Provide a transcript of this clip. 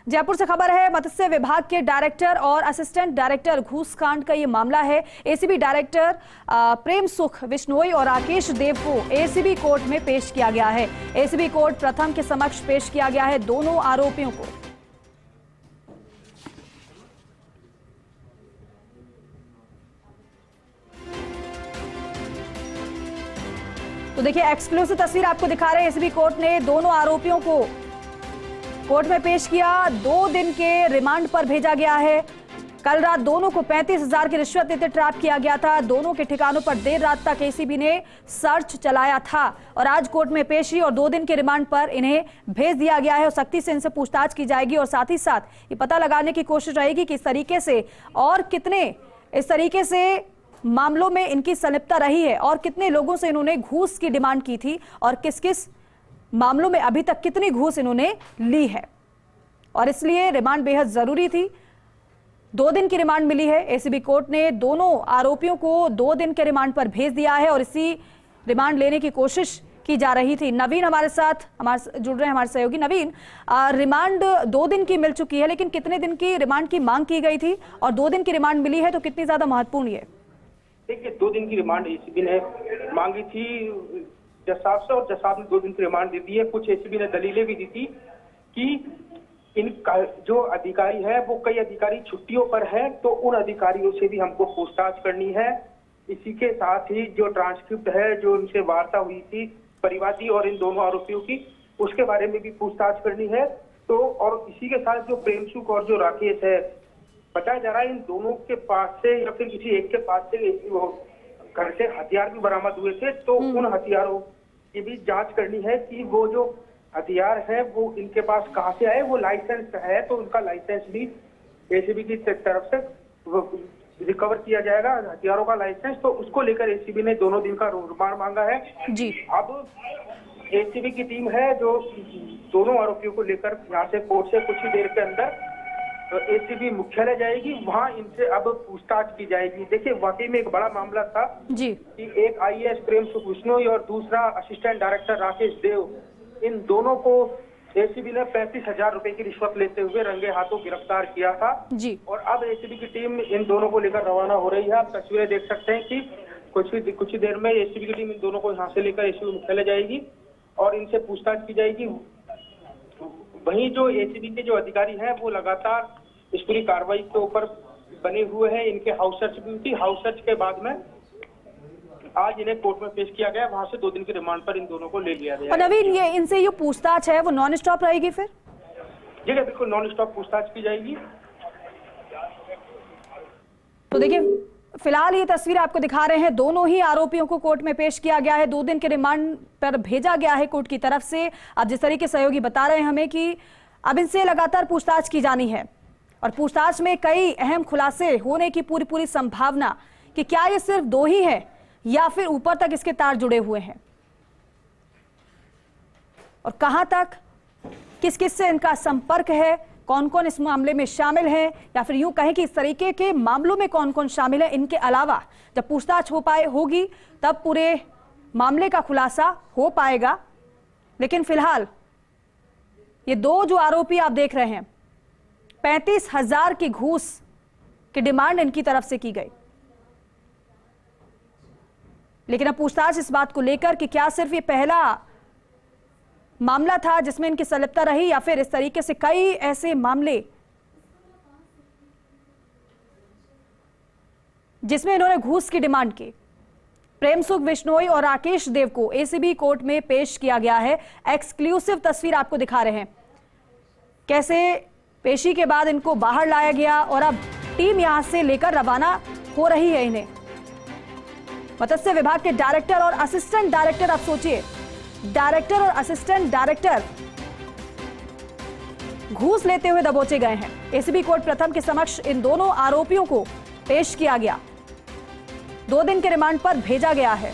जयपुर से खबर है। मत्स्य विभाग के डायरेक्टर और असिस्टेंट डायरेक्टर घूस कांड का ये मामला है। एसीबी डायरेक्टर प्रेम सुख बिश्नोई और राकेश देव को एसीबी कोर्ट में पेश किया गया है। एसीबी कोर्ट प्रथम के समक्ष पेश किया गया है दोनों आरोपियों को। तो देखिए, एक्सक्लूसिव तस्वीर आपको दिखा रहे हैं। एसीबी कोर्ट ने दोनों आरोपियों को कोर्ट में पेश किया। 2 दिन के रिमांड पर भेजा गया है। कल रात दोनों को 35,000 की रिश्वत देते ट्रैप किया गया था। दोनों के ठिकानों पर देर रात तक एसीबी ने सर्च चलाया था और आज कोर्ट में पेशी और 2 दिन के रिमांड पर इन्हें भेज दिया गया है और सख्ती से इनसे पूछताछ की जाएगी और साथ ही साथ ये पता लगाने की कोशिश रहेगी कि इस तरीके से और कितने इस तरीके से मामलों में इनकी संलिप्तता रही है और कितने लोगों से इन्होंने घूस की डिमांड की थी और किस किस मामलों में अभी तक कितनी घूस इन्होंने ली है। और इसलिए रिमांड बेहद जरूरी थी। 2 दिन की रिमांड मिली है। एसीबी कोर्ट ने दोनों आरोपियों को 2 दिन के रिमांड पर भेज दिया है और इसी रिमांड लेने की कोशिश की जा रही थी। नवीन हमारे साथ जुड़ रहे हैं, हमारे सहयोगी। नवीन, रिमांड 2 दिन की मिल चुकी है, लेकिन कितने दिन की रिमांड की मांग की गई थी और 2 दिन की रिमांड मिली है तो कितनी ज्यादा महत्वपूर्ण है? देखिए, 2 दिन की रिमांड एसीबी ने मांगी थी जज साहब से और जज साहब ने 2 दिन की रिमांड दे दी है। कुछ एसीबी ने दलीलें भी दी थी कि इनका जो अधिकारी है वो कई अधिकारी छुट्टियों पर है, तो उन अधिकारियों से भी हमको पूछताछ करनी है। इसी के साथ ही जो ट्रांसक्रिप्ट है, जो उनसे वार्ता हुई थी परिवादी और इन दोनों आरोपियों की, उसके बारे में भी पूछताछ करनी है। तो और इसी के साथ जो प्रेम सुख और जो राकेश है, बताया जा रहा है इन दोनों के पास से या फिर किसी एक के पास से घर से हथियार भी बरामद हुए थे, तो उन हथियारों की भी जांच करनी है कि वो जो हथियार है वो इनके पास कहां से आए। वो लाइसेंस है तो उनका लाइसेंस भी एसीबी की तरफ से रिकवर किया जाएगा, हथियारों का लाइसेंस। तो उसको लेकर एसीबी ने 2 दिन का रिमांड मांगा है जी। अब एसीबी की टीम है जो दोनों आरोपियों को लेकर यहाँ से कोर्ट से कुछ ही देर के अंदर तो एसीबी मुख्यालय जाएगी, वहां इनसे अब पूछताछ की जाएगी। देखिए, वाकई में एक बड़ा मामला था जी कि एक आईएएस प्रेम सुख बिश्नोई और दूसरा असिस्टेंट डायरेक्टर राकेश देव, इन दोनों को एसीबी ने 35,000 रुपए की रिश्वत लेते हुए रंगे हाथों गिरफ्तार किया था जी। और अब एसीबी की टीम इन दोनों को लेकर रवाना हो रही है। आप तस्वीरें देख सकते हैं कि कुछ ही देर में एसीबी की टीम इन दोनों को यहाँ से लेकर एसीबी मुख्यालय जाएगी और इनसे पूछताछ की जाएगी। वहीं जो एसीबी के जो अधिकारी हैं वो लगातार इस पूरी कार्रवाई के ऊपर बने हुए हैं। इनके हाउस सर्च भी हुई। हाउस सर्च के बाद में आज इन्हें कोर्ट में पेश किया गया। वहां से 2 दिन के रिमांड पर इन दोनों को ले लिया गया। और नवीन, ये इनसे ये पूछताछ है वो नॉन स्टॉप रहेगी फिर? जी बिल्कुल, नॉन स्टॉप पूछताछ की जाएगी। तो देखिए, फिलहाल ये तस्वीर आपको दिखा रहे हैं। दोनों ही आरोपियों को कोर्ट में पेश किया गया है। 2 दिन के रिमांड पर भेजा गया है कोर्ट की तरफ से। अब जिस तरीके सहयोगी बता रहे हैं हमें कि अब इनसे लगातार पूछताछ की जानी है और पूछताछ में कई अहम खुलासे होने की पूरी संभावना कि क्या ये सिर्फ 2 ही है या फिर ऊपर तक इसके तार जुड़े हुए हैं और कहां तक किस किस से इनका संपर्क है, कौन कौन इस मामले में शामिल है, या फिर यूं कहें कि इस तरीके के मामलों में कौन कौन शामिल है। इनके अलावा जब पूछताछ होगी तब पूरे मामले का खुलासा हो पाएगा। लेकिन फिलहाल ये 2 जो आरोपी आप देख रहे हैं, 35,000 की घूस की डिमांड इनकी तरफ से की गई। लेकिन अब पूछताछ इस बात को लेकर कि क्या सिर्फ ये पहला मामला था जिसमें इनकी संलिप्तता रही या फिर इस तरीके से कई ऐसे मामले जिसमें इन्होंने घूस की डिमांड की। प्रेम सुख बिश्नोई और राकेश देव को एसीबी कोर्ट में पेश किया गया है। एक्सक्लूसिव तस्वीर आपको दिखा रहे हैं कैसे पेशी के बाद इनको बाहर लाया गया और अब टीम यहां से लेकर रवाना हो रही है इन्हें। मत्स्य विभाग के डायरेक्टर और असिस्टेंट डायरेक्टर, आप सोचिए, डायरेक्टर और असिस्टेंट डायरेक्टर घूस लेते हुए दबोचे गए हैं। एसीबी कोर्ट प्रथम के समक्ष इन दोनों आरोपियों को पेश किया गया। 2 दिन के रिमांड पर भेजा गया है।